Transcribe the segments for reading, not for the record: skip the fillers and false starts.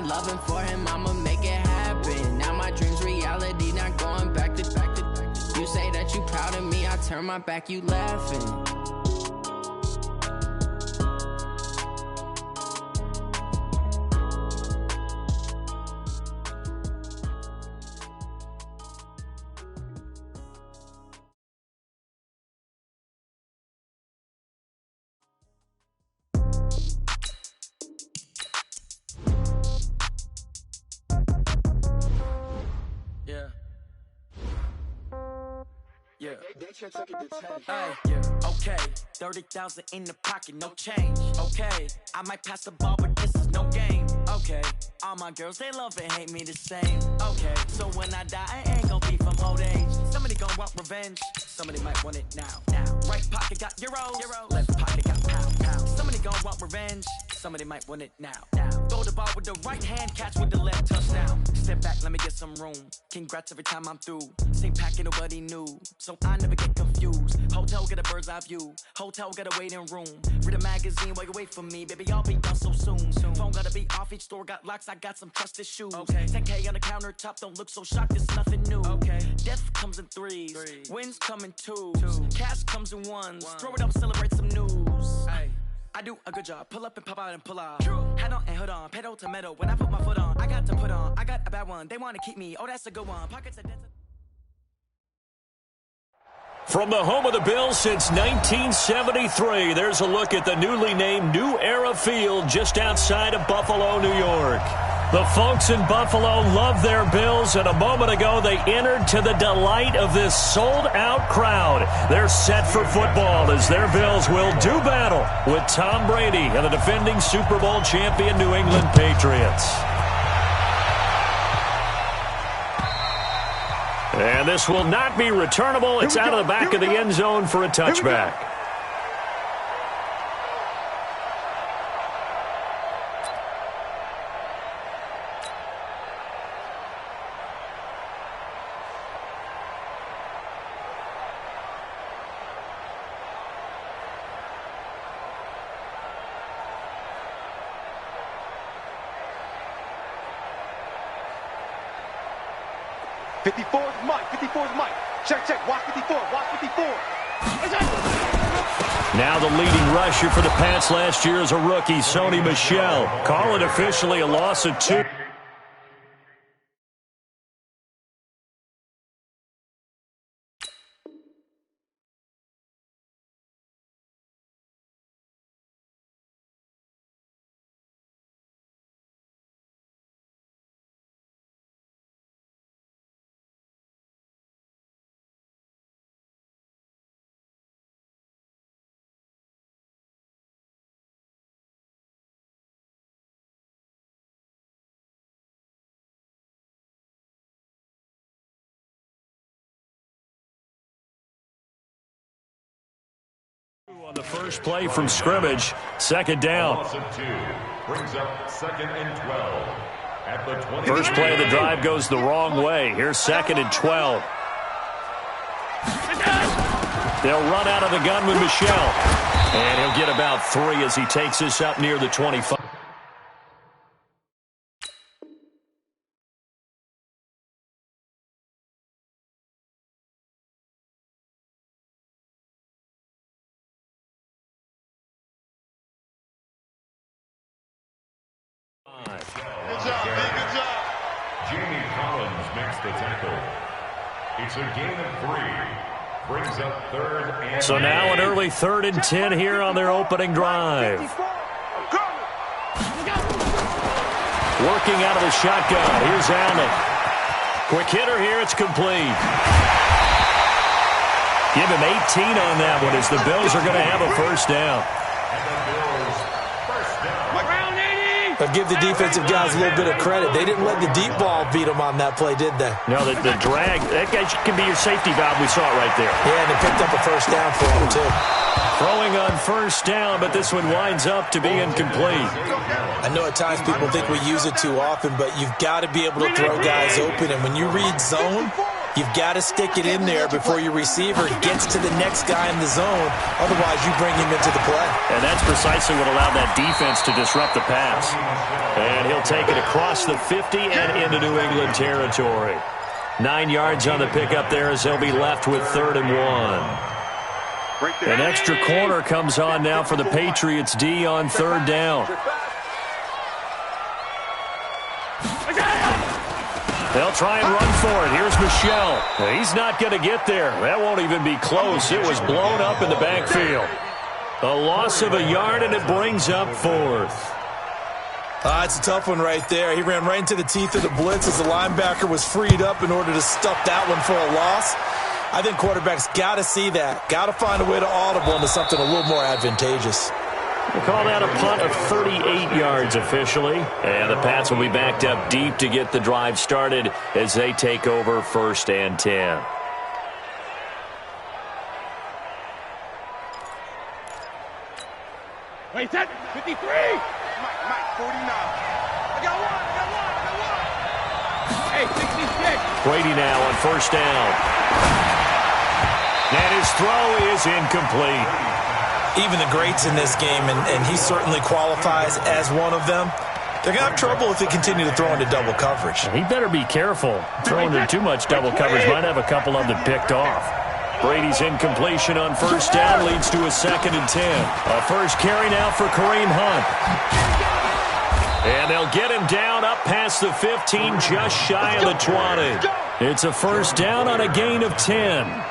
loving for him, I'ma make it happen. Now my dreams reality, not going back to. You say that you proud of me, I turn my back, you laughing. Yeah. Okay, 30,000 in the pocket, no change. Okay, I might pass the ball, but this is no game. Okay, all my girls, they love and hate me the same. Okay, so when I die, I ain't gonna be from old age. Somebody gonna want revenge, somebody might want it now. Right pocket got euros, left pocket got pound. Somebody gonna want revenge, somebody might want it now. Throw the ball with the right hand, catch with the left, touchdown. Step back, let me get some room. Congrats every time I'm through. Same packet, nobody knew, so I never get confused. Hotel get a bird's eye view. Hotel get a waiting room. Read a magazine while you wait for me, baby. I'll be done so soon. Phone gotta be off. Each store got locks. I got some trusted shoes. Okay. 10K on the countertop. Don't look so shocked. It's nothing new. Okay. Death comes in threes. Wins come in twos. Cash comes in ones. Throw it up, celebrate some news. Ay. I do a good job. Pull up and pop out and pull out. Head on and hood on. Pedal to metal. When I put my foot on, I got to put on. I got a bad one. They want to keep me. Oh, that's a good one. Pockets are dead. From the home of the Bills since 1973, there's a look at the newly named New Era Field just outside of Buffalo, New York. The folks in Buffalo love their Bills, and a moment ago they entered to the delight of this sold-out crowd. They're set for football as their Bills will do battle with Tom Brady and the defending Super Bowl champion New England Patriots. And this will not be returnable. It's out of the back of the end zone for a touchback. Mike. Check. Watch 54. Now the leading rusher for the Pats last year is a rookie, Sony Michel. Call it officially a loss of 2. On the first play from scrimmage, second down. Brings up 2nd and 12. At the 20. First play of the drive goes the wrong way. Here's 2nd and 12. They'll run out of the gun with Michel. And he'll get about 3 as he takes this up near the 25. Good job. Jamie Collins makes the tackle. It's a gain of 3. Brings up 3rd and So now an early 3rd and 10 here on their opening drive. Working out of the shotgun. Here's Allen. Quick hitter here. It's complete. Give him 18 on that one as the Bills are going to have a first down. But give the defensive guys a little bit of credit. They didn't let the deep ball beat them on that play, did they? No, the drag, that guy can be your safety valve. We saw it right there. Yeah, and they picked up a first down for him, too. Throwing on first down, but this one winds up to be incomplete. I know at times people think we use it too often, but you've got to be able to throw guys open. And when you read zone, You've got to stick it in there before your receiver gets to the next guy in the zone. Otherwise, you bring him into the play. And that's precisely what allowed that defense to disrupt the pass. And he'll take it across the 50 and into New England territory. 9 yards on the pickup there as they'll be left with 3rd and 1. An extra corner comes on now for the Patriots D on 3rd down. They'll try and run for it. Here's Michel. He's not going to get there. That won't even be close. It was blown up in the backfield. A loss of a yard, and it brings up 4th. It's a tough one right there. He ran right into the teeth of the blitz as the linebacker was freed up in order to stuff that one for a loss. I think quarterbacks got to see that. Got to find a way to audible into something a little more advantageous. We'll call that a punt of 38 yards officially. And the Pats will be backed up deep to get the drive started as they take over 1st and 10. Wait, that 53. Mike, 49. I got one. Hey, 66. Brady now on 1st down. And his throw is incomplete. Even the greats in this game, and he certainly qualifies as one of them, they're going to have trouble if they continue to throw into double coverage. He better be careful. Throwing into too much double coverage might have a couple of them picked off. Brady's incompletion on 1st down leads to a 2nd and 10. A first carry now for Kareem Hunt. And they'll get him down up past the 15, just shy of the 20. It's a 1st down on a gain of 10.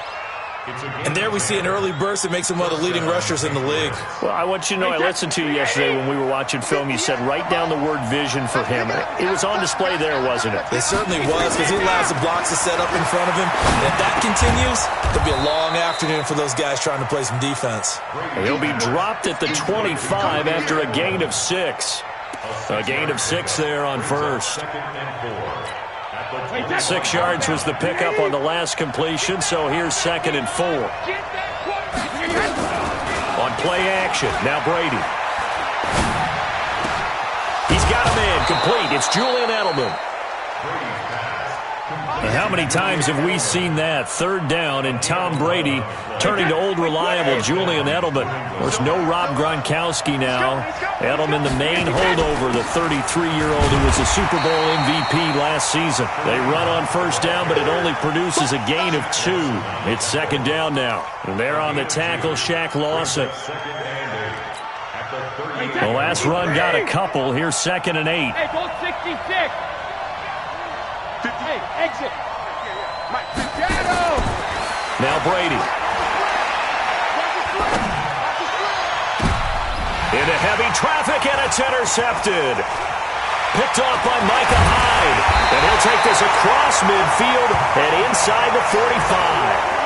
And there we see an early burst that makes him one of the leading rushers in the league. Well, I want you to know, I listened to you yesterday when we were watching film. You said write down the word vision for him. It was on display there, wasn't it? It certainly was, because he allows the blocks to set up in front of him. And if that continues, it'll be a long afternoon for those guys trying to play some defense. He'll be dropped at the 25 after a gain of 6. A gain of 6 there on 1st. 6 yards was the pickup on the last completion, so here's 2nd and 4. On play action, now Brady. He's got a man complete. It's Julian Edelman. And how many times have we seen that? 3rd down and Tom Brady turning to old reliable Julian Edelman. Of course, no Rob Gronkowski now. Edelman, the main holdover, the 33-year-old who was a Super Bowl MVP last season. They run on 1st down, but it only produces a gain of 2. It's 2nd down now. And there on the tackle, Shaq Lawson. The last run got a couple. Here's 2nd and 8. Hey, go 66. Hey, exit. Now Brady. Into heavy traffic, and it's intercepted. Picked off by Micah Hyde. And he'll take this across midfield and inside the 45.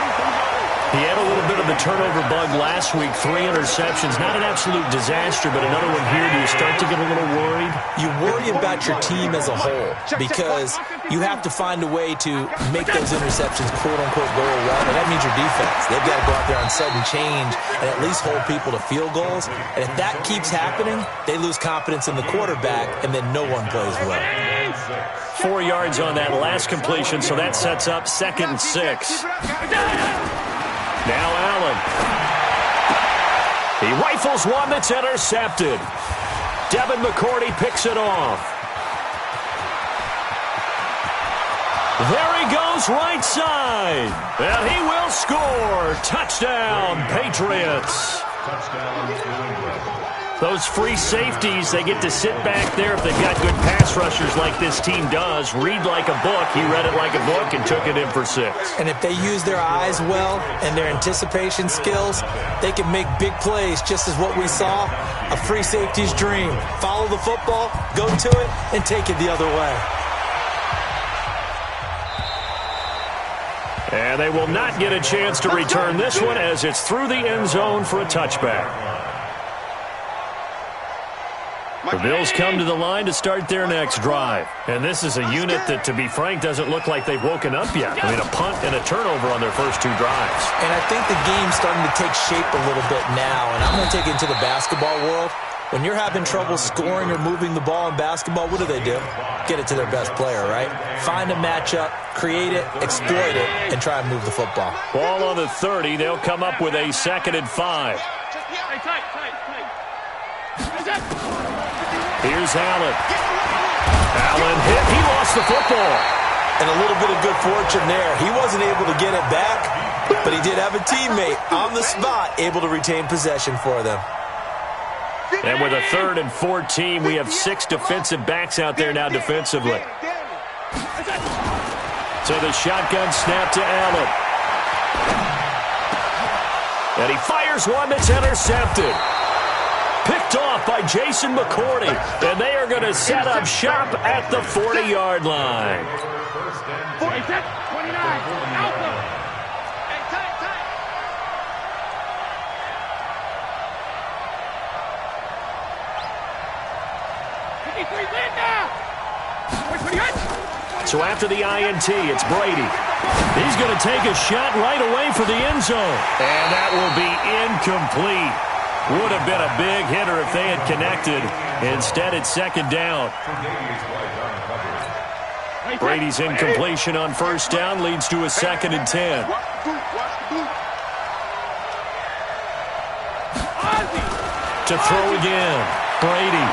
He had a little bit of the turnover bug last week. 3 interceptions. Not an absolute disaster, but another one here. Do you start to get a little worried? You worry about your team as a whole because you have to find a way to make those interceptions quote-unquote go away, and that means your defense. They've got to go out there on sudden change and at least hold people to field goals. And if that keeps happening, they lose confidence in the quarterback, and then no one plays well. 4 yards on that last completion, so that sets up 2nd and 6. Now Allen. He rifles one that's intercepted. Devin McCourty picks it off. There he goes right side. And he will score. Touchdown, Patriots. Those free safeties, they get to sit back there if they've got good pass rushers like this team does. Read like a book. He read it like a book and took it in for 6. And if they use their eyes well and their anticipation skills, they can make big plays, just as what we saw, a free safety's dream. Follow the football, go to it, and take it the other way. And they will not get a chance to return this one as it's through the end zone for a touchback. The Bills come to the line to start their next drive. And this is a unit that, to be frank, doesn't look like they've woken up yet. I mean, a punt and a turnover on their first 2 drives. And I think the game's starting to take shape a little bit now. And I'm going to take it into the basketball world. When you're having trouble scoring or moving the ball in basketball, what do? Get it to their best player, right? Find a matchup, create it, exploit it, and try and move the football. Ball on the 30. They'll come up with a 2nd and 5. Here's Allen. Allen hit. He lost the football. And a little bit of good fortune there. He wasn't able to get it back, but he did have a teammate on the spot able to retain possession for them. And with a 3rd and 14, we have 6 defensive backs out there now defensively. So the shotgun snap to Allen. And he fires one that's intercepted. Picked off by Jason McCourty. And they are going to set up shop at the 40-yard line. 29. Alpha. So after the INT, it's Brady. He's going to take a shot right away for the end zone. And that will be incomplete. Would have been a big hitter if they had connected. Instead, it's 2nd down. Brady's incompletion on 1st down leads to a 2nd and 10. To throw again. Brady.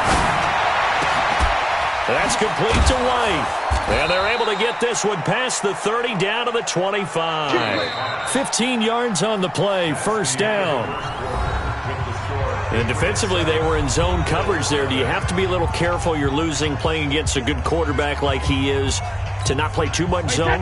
That's complete to White. And they're able to get this one past the 30 down to the 25. 15 yards on the play, 1st down. And defensively, they were in zone coverage there. Do you have to be a little careful? You're losing playing against a good quarterback like he is to not play too much zone?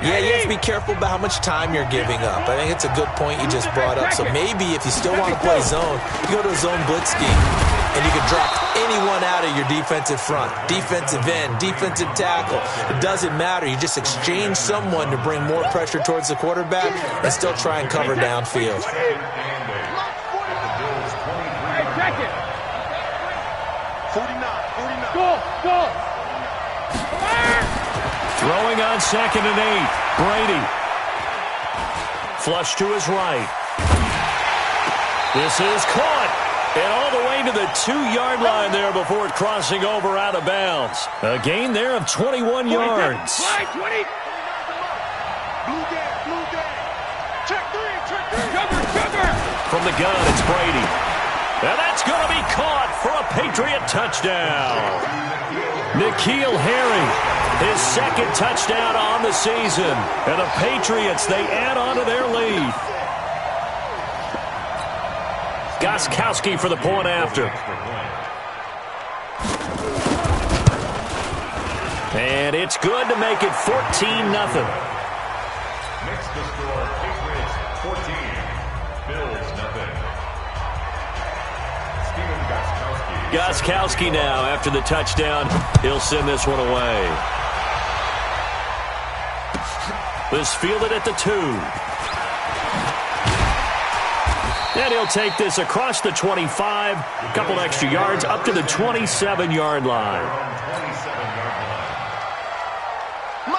Yeah, you have to be careful about how much time you're giving up. I think it's a good point you just brought up. So maybe if you still want to play zone, you go to a zone blitz scheme, and you can drop anyone out of your defensive front, defensive end, defensive tackle. It doesn't matter. You just exchange someone to bring more pressure towards the quarterback and still try and cover downfield. 49. Go. Throwing on 2nd and 8. Brady. Flush to his right. This is caught. And all the way to the 2-yard line there before it crossing over out of bounds. A gain there of 21 yards. From the gun, it's Brady. And that's going to be caught for a Patriot touchdown. N'Keal Harry, his 2nd touchdown on the season. And the Patriots, they add on to their lead. Gostkowski for the point after. And it's good to make it 14-0. Next to score, Patriots 14, Bills nothing. Gostkowski now after the touchdown. He'll send this one away. This fielded at the 2. And he'll take this across the 25. A couple extra yards up to the 27-yard line.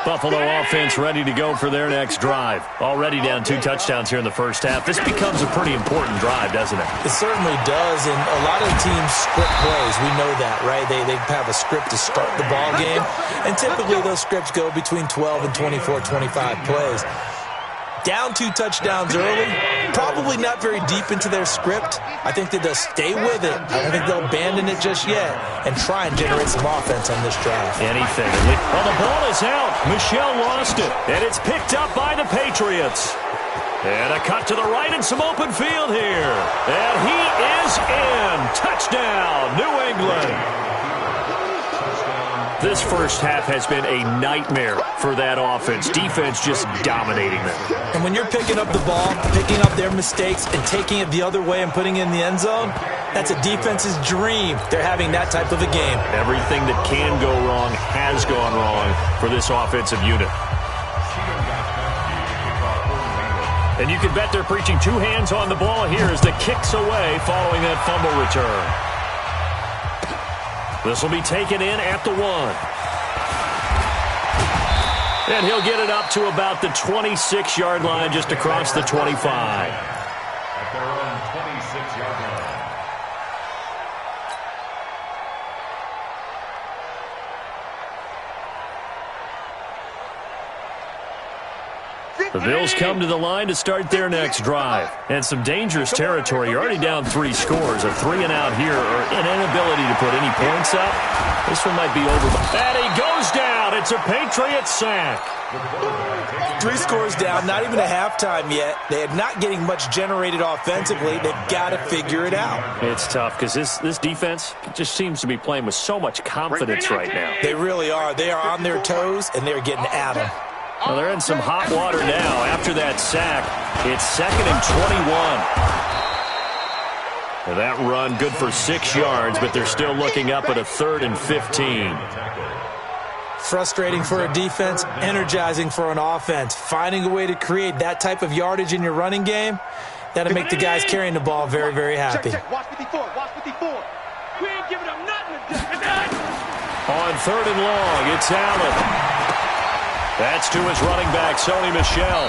Buffalo offense ready to go for their next drive. Already down 2 touchdowns here in the first half. This becomes a pretty important drive, doesn't it? It certainly does, and a lot of teams script plays. We know that, right? They have a script to start the ball game, and typically those scripts go between 12 and 24, 25 plays. Down 2 touchdowns early, probably not very deep into their script. I think that they'll stay with it. I don't think they'll abandon it just yet and try and generate some offense on this drive. Anything. Well, the ball is out. Michel lost it, and it's picked up by the Patriots. And a cut to the right and some open field here. And he is in. Touchdown, New England. This first half has been a nightmare for that offense. Defense just dominating them. And when you're picking up the ball, picking up their mistakes, and taking it the other way and putting it in the end zone, that's a defense's dream. They're having that type of a game. Everything that can go wrong has gone wrong for this offensive unit. And you can bet they're preaching 2 hands on the ball here as the kick's away following that fumble return. This will be taken in at the 1. And he'll get it up to about the 26-yard line just across the 25. At their own 26-yard The Bills come to the line to start their next drive. And some dangerous territory. You're already down 3 scores. A 3-and-out here or an inability to put any points up. This one might be over. And he goes down. It's a Patriot sack. 3 scores down, not even a halftime yet. They are not getting much generated offensively. They've got to figure it out. It's tough because this defense just seems to be playing with so much confidence right now. They really are. They are on their toes, and they're getting at them. Well, they're in some hot water now. After that sack, it's 2nd and 21. Now that run good for 6 yards, but they're still looking up at a 3rd and 15. Frustrating for a defense, energizing for an offense. Finding a way to create that type of yardage in your running game, that'll make the guys carrying the ball very, very happy. Watch 54. Watch 54. We ain't giving them nothing. On 3rd and long, it's Allen. That's to his running back, Sony Michel.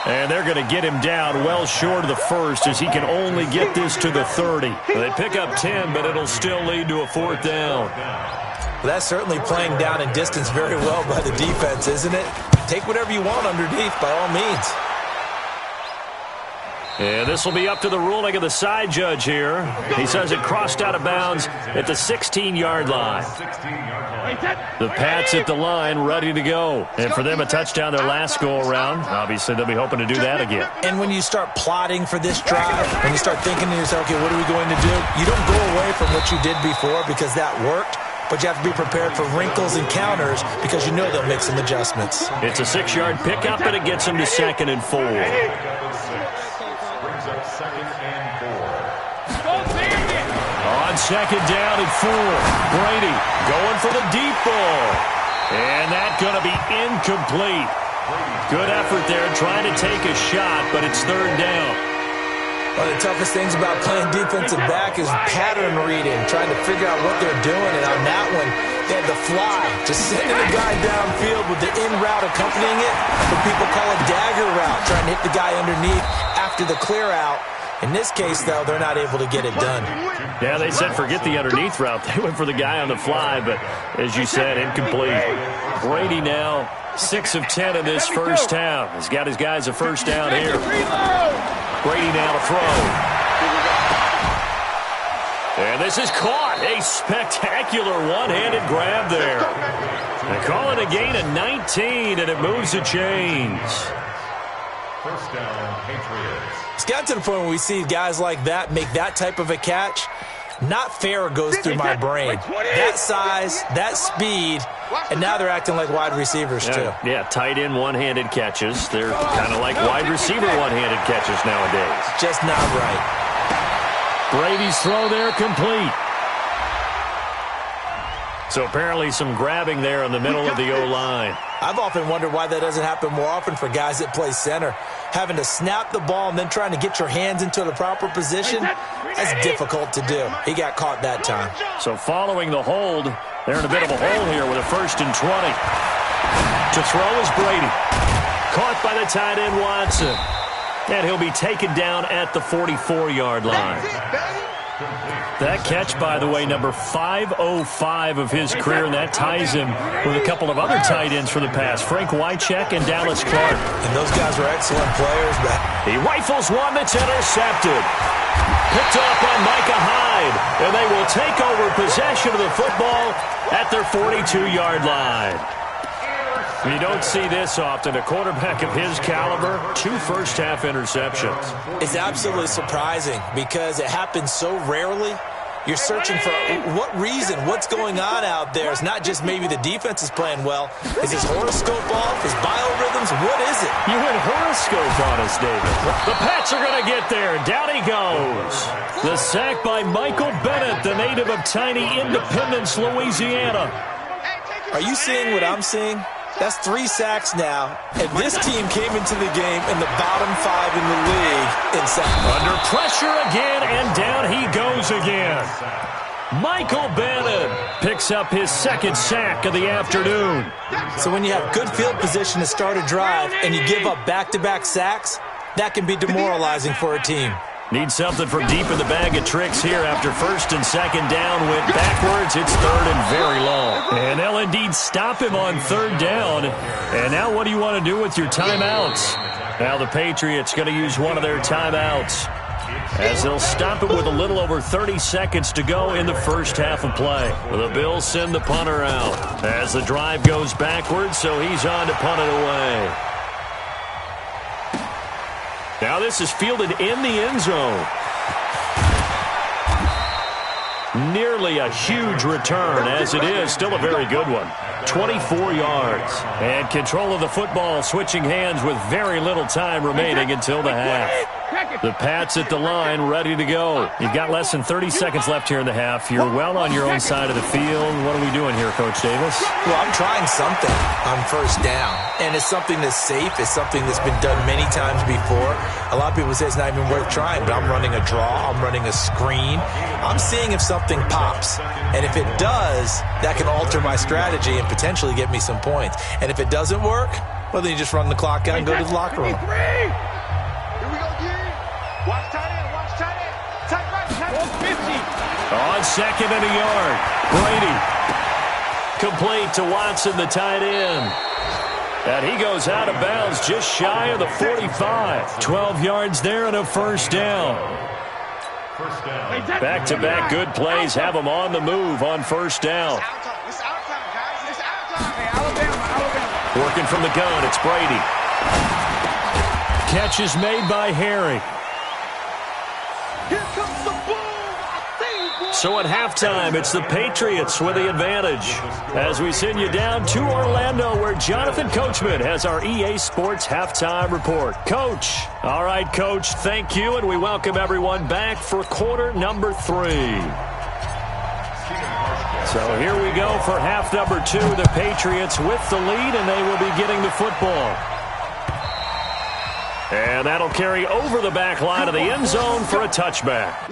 And they're going to get him down well short of the first as he can only get this to the 30. They pick up 10, but it'll still lead to a 4th down. Well, that's certainly playing down in distance very well by the defense, isn't it? Take whatever you want underneath, by all means. And this will be up to the ruling of the side judge here. He says it crossed out of bounds at the 16-yard line. The Pats at the line ready to go. And for them, a touchdown their last go-around. Obviously, they'll be hoping to do that again. And when you start plotting for this drive, when you start thinking to yourself, okay, what are we going to do? You don't go away from what you did before because that worked. But you have to be prepared for wrinkles and counters because you know they'll make some adjustments. It's a 6-yard pickup, and it gets them to 2nd and 4. On 2nd down and 4, Brady going for the deep ball. And that's going to be incomplete. Good effort there trying to take a shot, but it's 3rd down. One of the toughest things about playing defensive back is pattern reading, trying to figure out what they're doing. And on that one, they had the fly, just sending a guy downfield with the in route accompanying it. What people call a dagger route, trying to hit the guy underneath after the clear out. In this case, though, they're not able to get it done. Yeah, they said forget the underneath route. They went for the guy on the fly, but as you said, incomplete. Brady now 6 of 10 in this first half. He's got his guys a 1st down here. Brady now to throw. And this is caught. A spectacular one-handed grab there. They call it a gain of 19, and it moves the chains. 1st down, Patriots. It's got to the point where we see guys like that make that type of a catch. Not fair goes through my brain. That size, that speed, and now they're acting like wide receivers too. Yeah, tight end one-handed catches. They're kind of like wide receiver one-handed catches nowadays. Just not right. Brady's throw there complete. So apparently some grabbing there in the middle of the O-line. I've often wondered why that doesn't happen more often for guys that play center. Having to snap the ball and then trying to get your hands into the proper position, that's difficult to do. He got caught that time. So following the hold, they're in a bit of a hole here with a 1st and 20. To throw is Brady. Caught by the tight end Watson. And he'll be taken down at the 44-yard line. That catch, by the way, number 505 of his career, and that ties him with a couple of other tight ends for the past, Frank Wycheck and Dallas Clark. And those guys were excellent players, but he rifles one that's intercepted. Picked up by Micah Hyde, and they will take over possession of the football at their 42-yard line. You don't see this often. A quarterback of his caliber, 2 first-half interceptions. It's absolutely surprising because it happens so rarely. You're searching for what reason, what's going on out there. It's not just maybe the defense is playing well. Is his horoscope off? His biorhythms? What is it? You went horoscope on us, David. The Pats are going to get there. Down he goes. The sack by Michael Bennett, the native of tiny Independence, Louisiana. Are you seeing what I'm seeing? That's 3 sacks now, and this team came into the game in the bottom 5 in the league in sacks. Under pressure again, and down he goes again. Michael Bennett picks up his 2nd sack of the afternoon. So when you have good field position to start a drive and you give up back-to-back sacks, that can be demoralizing for a team. Need something from deep in the bag of tricks here after first and second down went backwards. It's third and very long. And they'll indeed stop him on third down. And now what do you want to do with your timeouts? Now the Patriots going to use one of their timeouts as they'll stop it with a little over 30 seconds to go in the first half of play. The Bills send the punter out as the drive goes backwards, so he's on to punt it away. Now this is fielded in the end zone. Nearly a huge return, as it is still a very good one. 24 yards. And control of the football switching hands with very little time remaining until the half. The Pats at the line ready to go. You've got less than 30 seconds left here in the half. You're well on your own side of the field. What are we doing here, Coach Davis? Well, I'm trying something on first down. And it's something that's safe. It's something that's been done many times before. A lot of people say it's not even worth trying, but I'm running a draw. I'm running a screen. I'm seeing if something pops. And if it does, that can alter my strategy and potentially get me some points. And if it doesn't work, well, then you just run the clock out and go to the locker room. On second and a yard, Brady. Complete to Watson, the tight end. And he goes out of bounds just shy of the 45. 12 yards there and a first down. Back-to-back good plays have them on the move on first down. Working from the gun, it's Brady. Catch is made by Harry. So at halftime, it's the Patriots with the advantage. As we send you down to Orlando, where Jonathan Coachman has our EA Sports halftime report. Coach. All right, Coach, thank you, and we welcome everyone back for quarter number 3. So here we go for half number 2. The Patriots with the lead, and they will be getting the football. And that'll carry over the back line of the end zone for a touchback.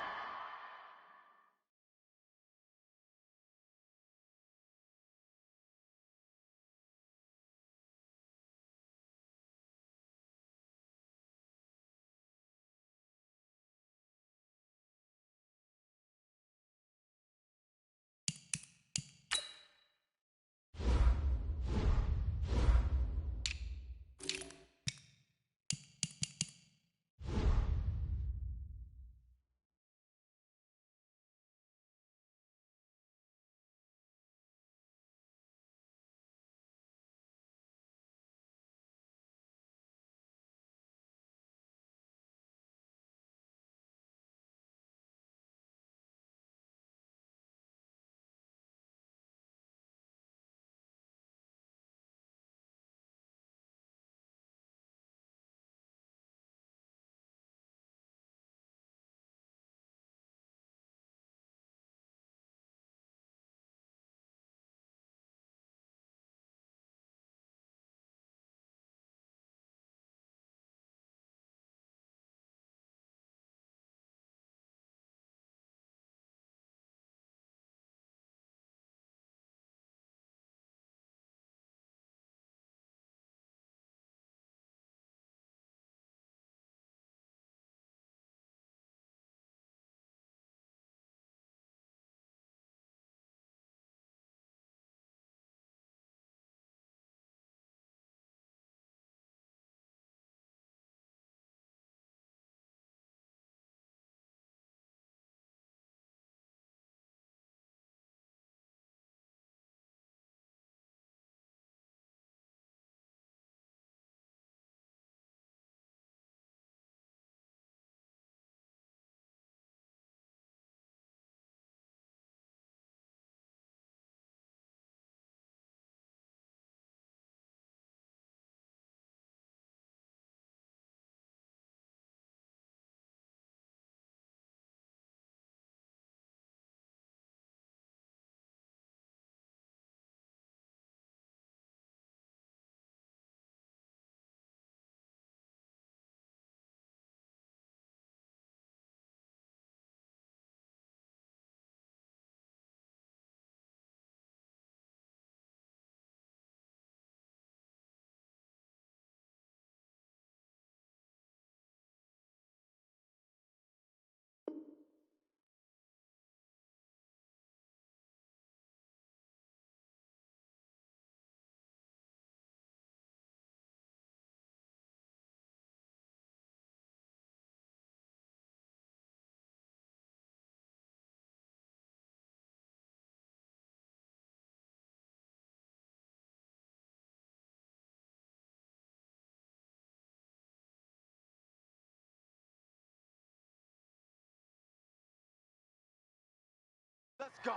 Let's go.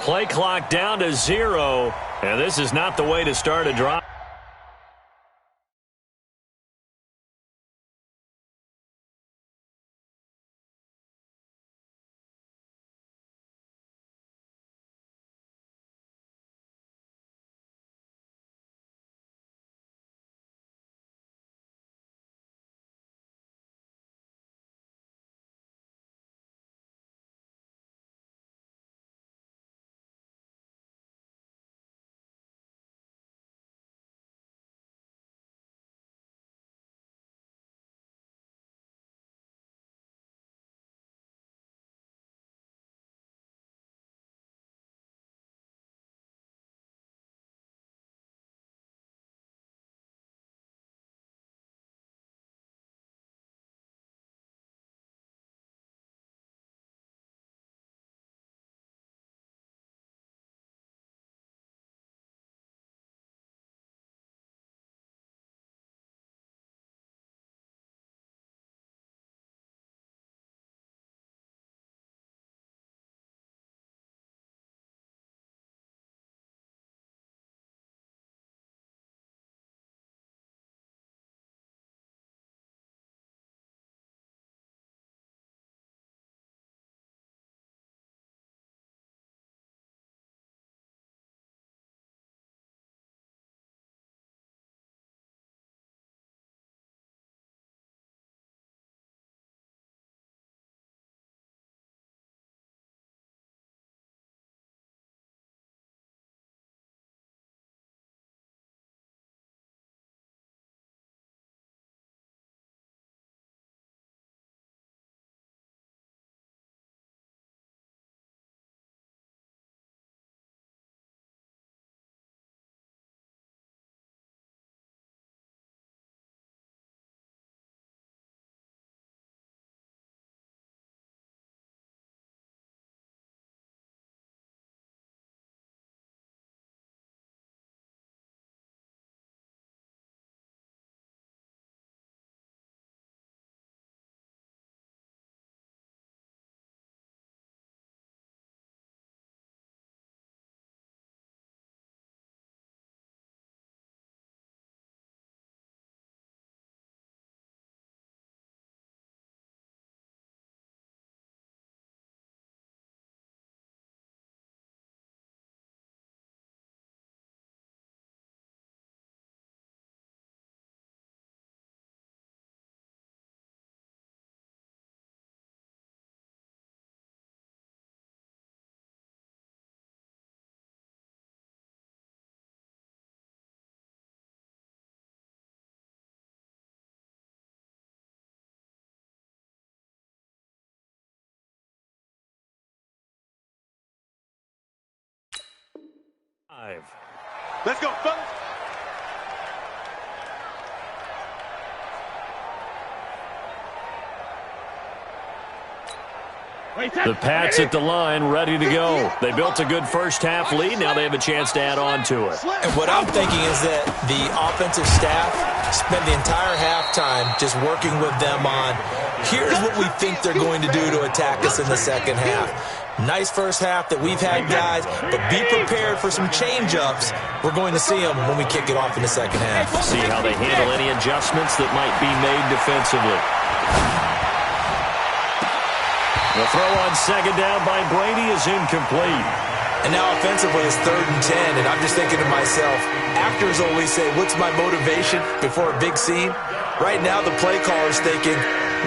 Play clock down to 0, and this is not the way to start a drive. Let's go, fellas. The Pats at the line, ready to go. They built a good first-half lead. Now they have a chance to add on to it. And what I'm thinking is that the offensive staff spent the entire halftime just working with them on, here's what we think they're going to do to attack us in the second half. Nice first half that we've had, guys, but be prepared for some change-ups. We're going to see them when we kick it off in the second half. See how they handle any adjustments that might be made defensively. The throw on second down by Brady is incomplete. And now offensively it's 3rd and 10, and I'm just thinking to myself, actors always say, what's my motivation before a big scene? Right now the play caller is thinking,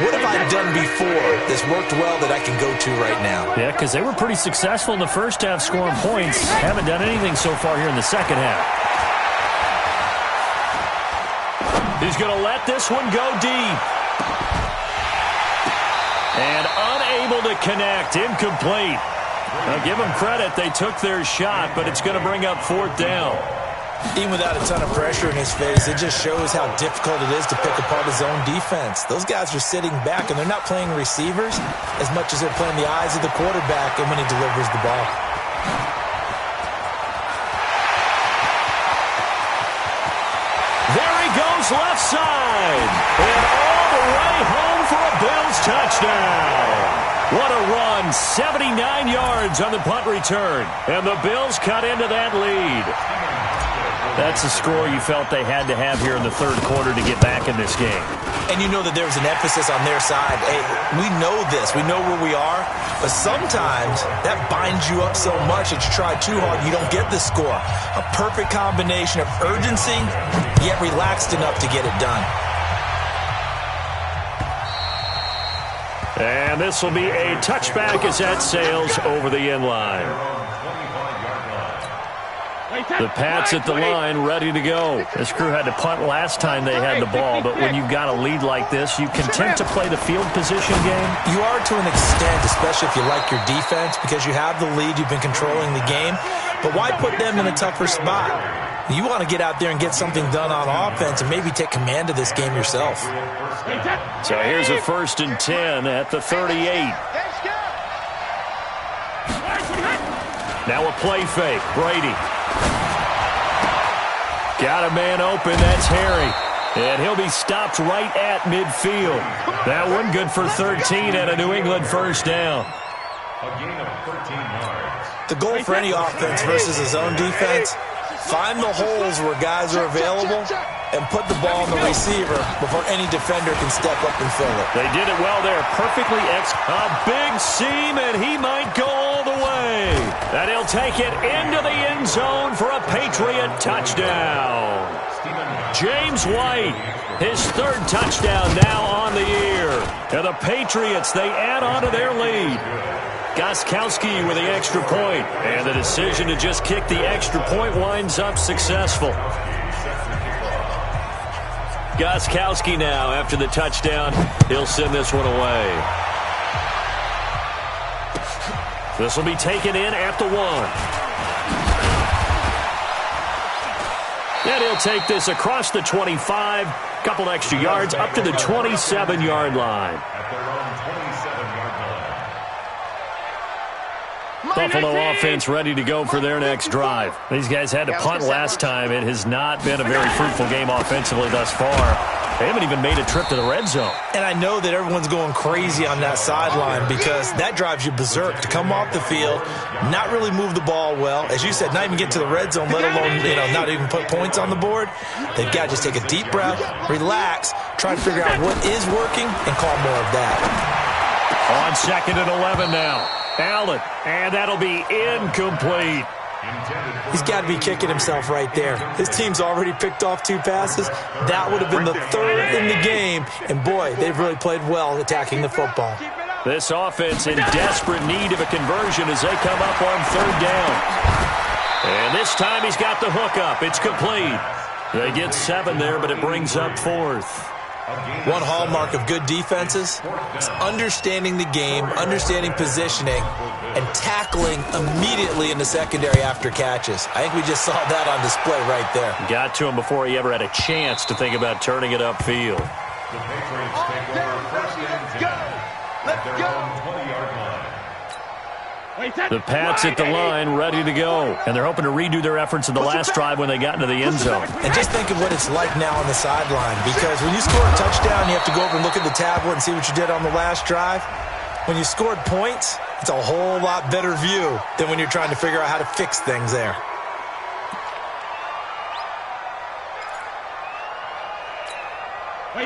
what have I done before that's worked well that I can go to right now? Yeah, because they were pretty successful in the first half scoring points. Haven't done anything so far here in the second half. He's going to let this one go deep. And unable to connect. Incomplete. Now, give them credit. They took their shot, but it's going to bring up fourth down. Even without a ton of pressure in his face, it just shows how difficult it is to pick apart his own defense. Those guys are sitting back, and they're not playing receivers as much as they're playing the eyes of the quarterback and when he delivers the ball. There he goes left side. And all the way home for a Bills touchdown. What a run. 79 yards on the punt return. And the Bills cut into that lead. That's a score you felt they had to have here in the third quarter to get back in this game. And you know that there was an emphasis on their side. Hey, we know this. We know where we are. But sometimes that binds you up so much that you try too hard, you don't get the score. A perfect combination of urgency, yet relaxed enough to get it done. And this will be a touchback as that sails over the end line. The Pats at the line, ready to go. This crew had to punt last time they had the ball, but when you've got a lead like this, you content to play the field position game? You are to an extent, especially if you like your defense, because you have the lead, you've been controlling the game. But why put them in a tougher spot? You want to get out there and get something done on offense and maybe take command of this game yourself. So here's a 1st and 10 at the 38. Now a play fake. Brady. Got a man open. That's Harry. And he'll be stopped right at midfield. That one good for 13 and a New England first down. A gain of 13 yards. The goal for any offense versus his own defense, find the holes where guys are available and put the ball on the receiver before any defender can step up and fill it. They did it well there. Perfectly a big seam, and he might go all the way. And he'll take it into the end zone for a Patriot touchdown. James White, his 3rd touchdown now on the year. And the Patriots, they add on to their lead. Gostkowski with the extra point, and the decision to just kick the extra point winds up successful. Gostkowski now, after the touchdown, he'll send this one away. This will be taken in at the 1. And he'll take this across the 25, couple extra yards, up to the 27-yard line. Buffalo offense ready to go for their next drive. These guys had to punt last time. It has not been a very fruitful game offensively thus far. They haven't even made a trip to the red zone. And I know that everyone's going crazy on that sideline because that drives you berserk to come off the field, not really move the ball well. As you said, not even get to the red zone, let alone, not even put points on the board. They've got to just take a deep breath, relax, try to figure out what is working, and call more of that. On 2nd and 11 now. Allen, and that'll be incomplete. He's got to be kicking himself right there. His team's already picked off 2 passes. That would have been the 3rd in the game. And, boy, they've really played well attacking the football. This offense in desperate need of a conversion as they come up on 3rd down. And this time he's got the hook up. It's complete. They get 7 there, but it brings up 4th. One hallmark of good defenses is understanding the game, understanding positioning, and tackling immediately in the secondary after catches. I think we just saw that on display right there. Got to him before he ever had a chance to think about turning it upfield. The Patriots take over 1st and 10 at their own 20-yard line. The Pats at the line, ready to go. And they're hoping to redo their efforts in the last drive when they got into the end zone. And just think of what it's like now on the sideline, because when you score a touchdown, you have to go over and look at the tablet and see what you did on the last drive. When you scored points, it's a whole lot better view than when you're trying to figure out how to fix things there.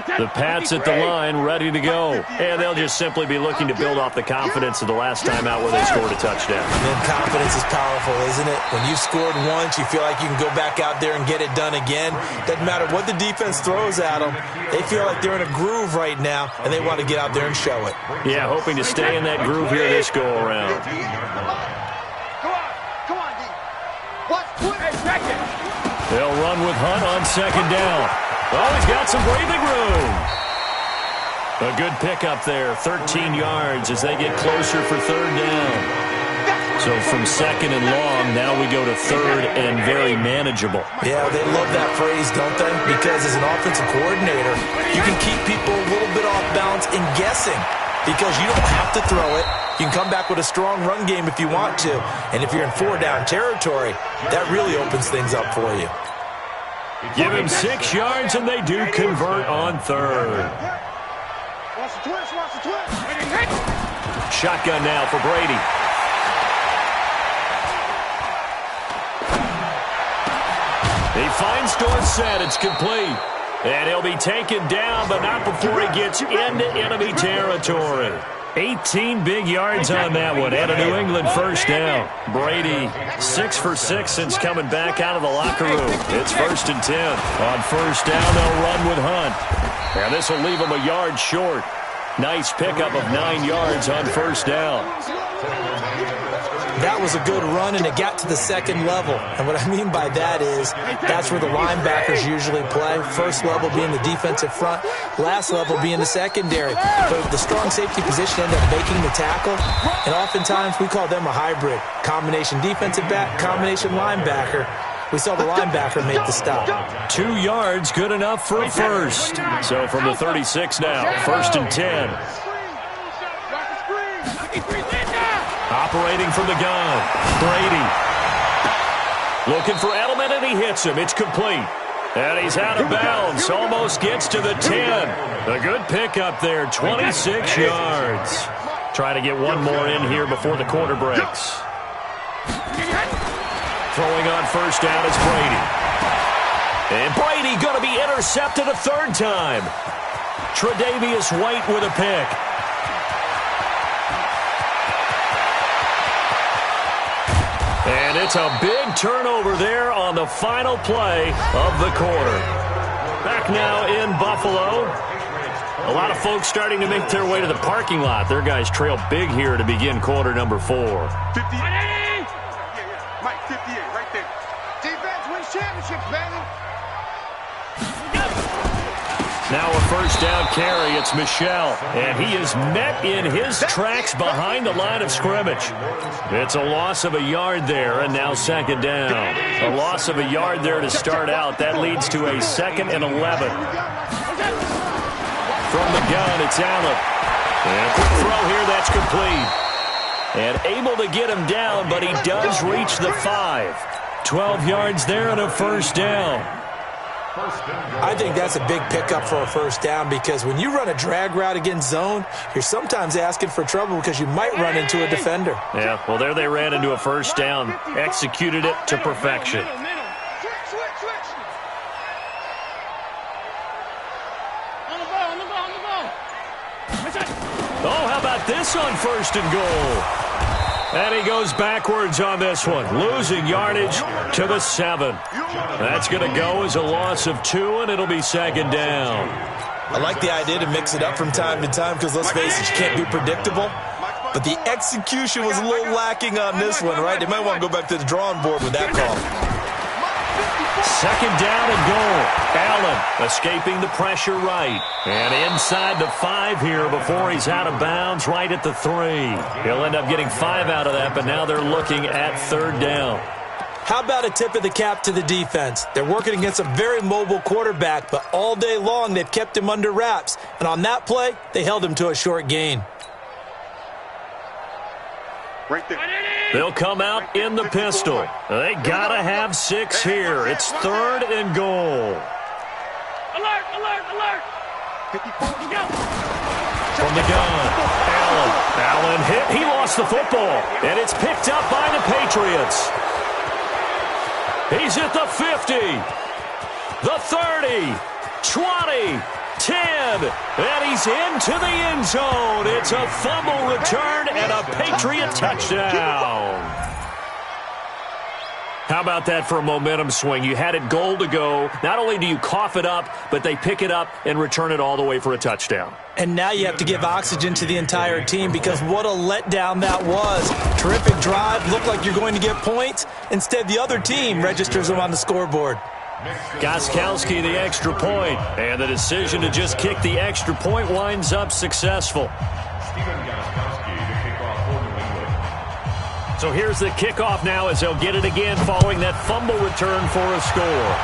The Pats at the line, ready to go. And they'll just simply be looking to build off the confidence of the last time out where they scored a touchdown. And confidence is powerful, isn't it? When you've scored once, you feel like you can go back out there and get it done again. Doesn't matter what the defense throws at them. They feel like they're in a groove right now, and they want to get out there and show it. Yeah, hoping to stay in that groove here this go-around. They'll run with Hunt on second down. Oh, he's got some breathing room. A good pickup there, 13 yards as they get closer for third down. So from second and long, now we go to third and very manageable. Yeah, they love that phrase, don't they? Because as an offensive coordinator, you can keep people a little bit off balance in guessing because you don't have to throw it. You can come back with a strong run game if you want to. And if you're in four-down territory, that really opens things up for you. Give him 6 yards, and they do convert on third. Shotgun now for Brady. He finds Dorsett. It's complete. And he'll be taken down, but not before he gets into enemy territory. 18 big yards on that one, and a New England first down. Brady, 6 for 6 since coming back out of the locker room. It's 1st and 10. On first down, they'll run with Hunt. And this will leave him a yard short. Nice pickup of 9 yards on first down. That was a good run, and it got to the second level. And what I mean by that is that's where the linebackers usually play. First level being the defensive front, last level being the secondary. But the strong safety position ended up making the tackle, and oftentimes we call them a hybrid. Combination defensive back, combination linebacker. We saw the linebacker make the stop. 2 yards, good enough for a first. So from the 36 now, 1st and 10. Operating from the gun, Brady. Looking for Edelman, and he hits him. It's complete. And he's out of bounds. Almost gets to the 10. A good pickup there, 26 yards. Try to get one more in here before the quarter breaks. Throwing on first down is Brady. And Brady going to be intercepted a third time. Tre'Davious White with a pick. And it's a big turnover there on the final play of the quarter. Back now in Buffalo. A lot of folks starting to make their way to the parking lot. Their guys trail big here to begin quarter number 4. 58. Mike, 58, right there. Defense wins championships, baby. Now a first down carry. It's Michel. And he is met in his tracks behind the line of scrimmage. It's a loss of a yard there, and now second down. A loss of a yard there to start out. That leads to a 2nd and 11. From the gun, it's Allen. And a quick throw here, that's complete. And able to get him down, but he does reach the 5. 12 yards there and a first down. I think that's a big pickup for a first down because when you run a drag route against zone, you're sometimes asking for trouble because you might run into a defender. Yeah, well, there they ran into a first down. Executed it to perfection. Oh, how about this on 1st and goal? And he goes backwards on this one, losing yardage to the 7. That's going to go as a loss of 2, and it'll be second down. I like the idea to mix it up from time to time because, let's face it, you can't be predictable. But the execution was a little lacking on this one, right? They might want to go back to the drawing board with that call. Second down and goal. Allen escaping the pressure right. And inside the 5 here before he's out of bounds right at the 3. He'll end up getting 5 out of that, but now they're looking at third down. How about a tip of the cap to the defense? They're working against a very mobile quarterback, but all day long they've kept him under wraps. And on that play, they held him to a short gain. Right there. They'll come out in the pistol. They got to have 6 here. It's 3rd and goal. Alert, alert, alert. From the gun, Allen hit. He lost the football, and it's picked up by the Patriots. He's at the 50, the 30, 20, 10, and he's into the end zone. It's a fumble return and a Patriot touchdown. How about that for a momentum swing? You had it goal to go. Not only do you cough it up, but they pick it up and return it all the way for a touchdown. And now you have to give oxygen to the entire team because what a letdown that was. Terrific drive. Looked like you're going to get points. Instead, the other team registers them on the scoreboard. Gostkowski the extra point, and the decision to just kick the extra point winds up successful. So here's the kickoff now as they'll get it again following that fumble return for a score.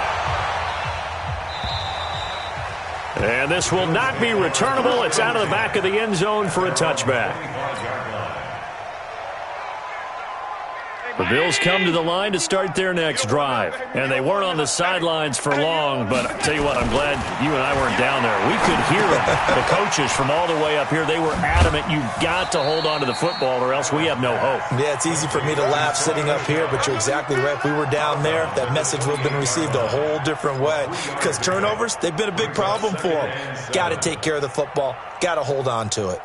And this will not be returnable. It's out of the back of the end zone for a touchback. The Bills come to the line to start their next drive. And they weren't on the sidelines for long, but I tell you what, I'm glad you and I weren't down there. We could hear them. The coaches from all the way up here, they were adamant, you've got to hold on to the football or else we have no hope. Yeah, it's easy for me to laugh sitting up here, but you're exactly right. If we were down there, that message would have been received a whole different way. Because turnovers, they've been a big problem for them. Got to take care of the football. Got to hold on to it.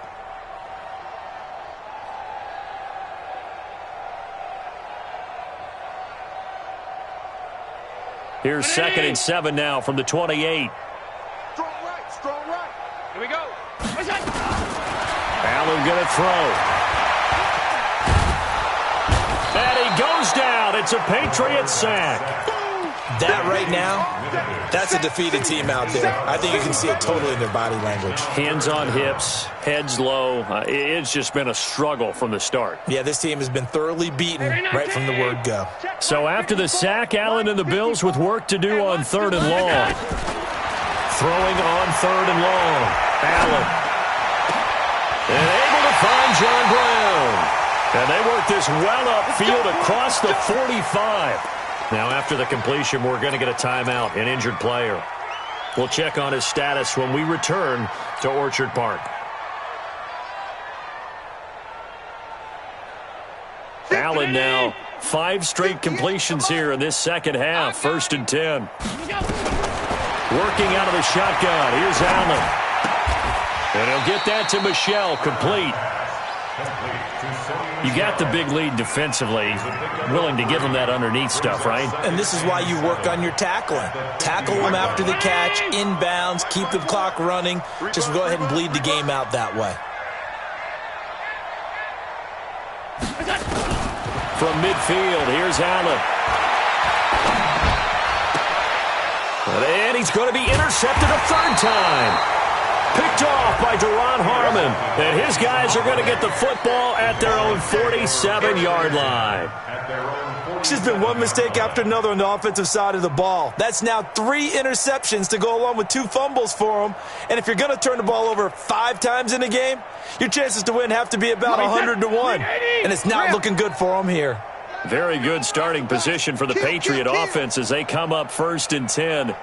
Here's 2nd and 7 now from the 28. Strong right. Here we go. Allen going to throw. And he goes down. It's a Patriot sack. That right now, that's a defeated team out there. I think you can see it totally in their body language. Hands on hips, heads low. It's just been a struggle from the start. Yeah, this team has been thoroughly beaten right from the word go. So after the sack, Allen and the Bills with work to do on 3rd and long. Throwing on 3rd and long. Allen. And able to find John Brown. And they work this well upfield across the 45. Now, after the completion, we're going to get a timeout, an injured player. We'll check on his status when we return to Orchard Park. Allen now, 5 straight completions here in this second half. 1st and 10. Working out of the shotgun. Here's Allen. And he'll get that to Michel, complete. You got the big lead defensively, willing to give them that underneath stuff, right? And this is why you work on your tackling. Tackle them after the catch, inbounds, keep the clock running. Just go ahead and bleed the game out that way. From midfield, here's Allen. And he's going to be intercepted a 3rd time. Picked off by Duron Harmon. And his guys are going to get the football at their own 47-yard line. It's just been one mistake after another on the offensive side of the ball. That's now 3 interceptions to go along with 2 fumbles for them. And if you're going to turn the ball over 5 times in a game, your chances to win have to be about 100-1. And it's not looking good for them here. Very good starting position for the Patriot offense as they come up 1st and 10.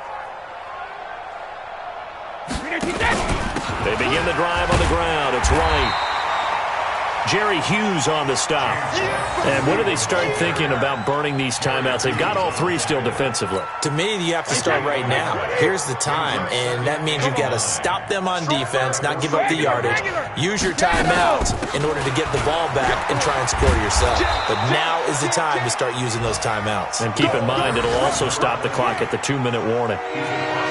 They begin the drive on the ground. It's Wright. Jerry Hughes on the stop. And when do they start thinking about burning these timeouts? They've got all 3 still defensively. To me, you have to start right now. Here's the time, and that means you've got to stop them on defense, not give up the yardage. Use your timeouts in order to get the ball back and try and score yourself. But now is the time to start using those timeouts. And keep in mind, it'll also stop the clock at the 2-minute warning.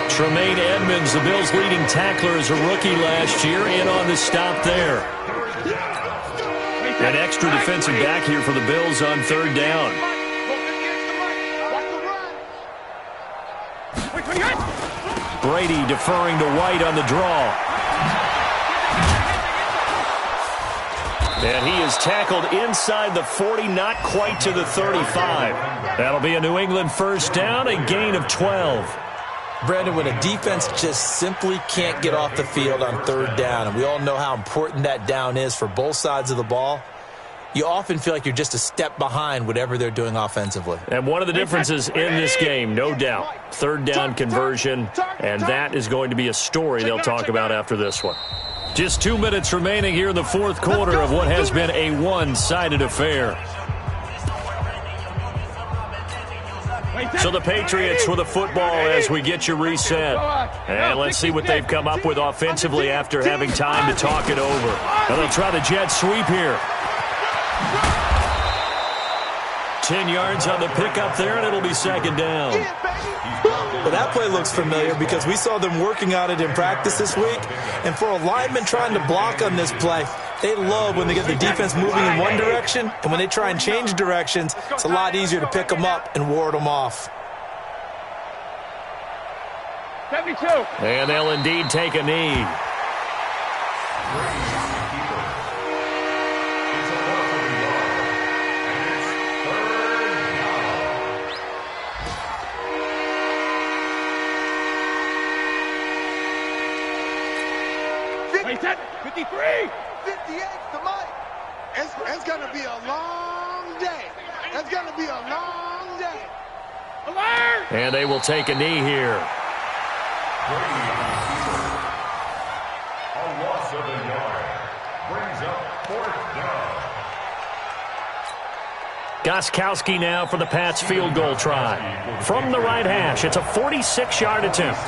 Tremaine Edmonds, the Bills' leading tackler as a rookie last year, in on the stop there. An extra defensive back here for the Bills on 3rd down. Brady deferring to White on the draw. And he is tackled inside the 40, not quite to the 35. That'll be a New England 1st down, a gain of 12. Brandon, when a defense just simply can't get off the field on 3rd down, and we all know how important that down is for both sides of the ball, you often feel like you're just a step behind whatever they're doing offensively. And one of the differences in this game, no doubt, 3rd down conversion, and that is going to be a story they'll talk about after this one. Just 2 minutes remaining here in the 4th quarter of what has been a one-sided affair. So the Patriots with the football as we get you reset. And let's see what they've come up with offensively after having time to talk it over. And they'll try the jet sweep here. 10 yards on the pickup there, and it'll be second down. Well, that play looks familiar because we saw them working on it in practice this week. And for a lineman trying to block on this play, they love when they get the defense moving in one direction, and when they try and change directions, it's a lot easier to pick them up and ward them off. 72. And they'll indeed take a knee. Wait, 53. 58 to Mike. It's going to be a long day. It's going to be a long day. Alert! And they will take a knee here. A loss of a yard brings up fourth down. Gostkowski now for the Pats field goal try. From the right hash, it's a 46-yard attempt.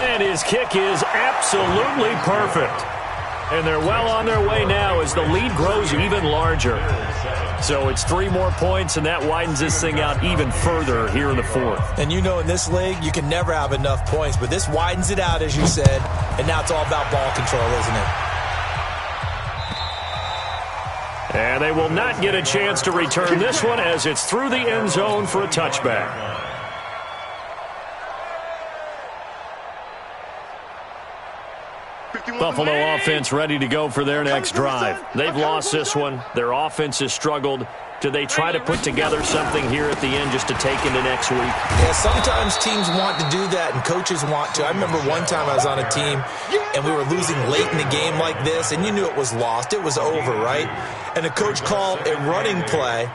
And his kick is absolutely perfect. And they're well on their way now as the lead grows even larger. So it's 3 more points, and that widens this thing out even further here in the fourth. And you know in this league, you can never have enough points, but this widens it out, as you said, and now it's all about ball control, isn't it? And they will not get a chance to return this one as it's through the end zone for a touchback. Buffalo offense ready to go for their next drive. They've lost this one. Their offense has struggled. Do they try to put together something here at the end just to take into next week? Yeah, sometimes teams want to do that and coaches want to. I remember one time I was on a team and we were losing late in the game like this, and you knew it was lost. It was over, right? And the coach called a running play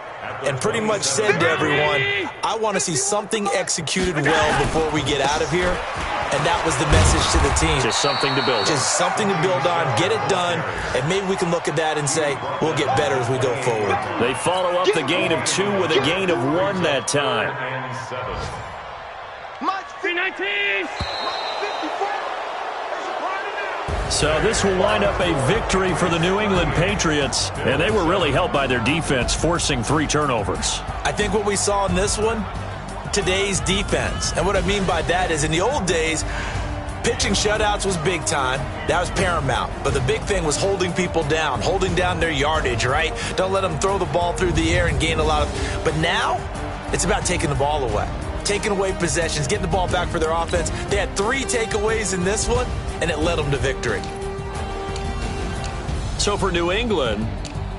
and pretty much said to everyone, I want to see something executed well before we get out of here. And that was the message to the team. Just something to build on. Just something to build on, get it done, and maybe we can look at that and say, we'll get better as we go forward. They follow up the gain of 2 with a gain of 1 that time. 319. So this will wind up a victory for the New England Patriots, and they were really helped by their defense, forcing 3 turnovers. I think what we saw in this one, today's defense. And what I mean by that is in the old days, pitching shutouts was big time. That was paramount. But the big thing was holding people down, holding down their yardage, right? Don't let them throw the ball through the air and gain a lot of... But now, it's about taking the ball away. Taking away possessions, getting the ball back for their offense. They had 3 takeaways in this one, and it led them to victory. So for New England,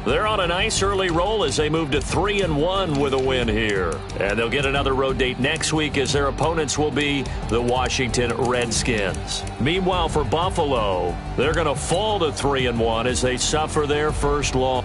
they're on a nice early roll as they move to 3-1 with a win here. And they'll get another road date next week as their opponents will be the Washington Redskins. Meanwhile, for Buffalo, they're going to fall to 3-1 as they suffer their first loss.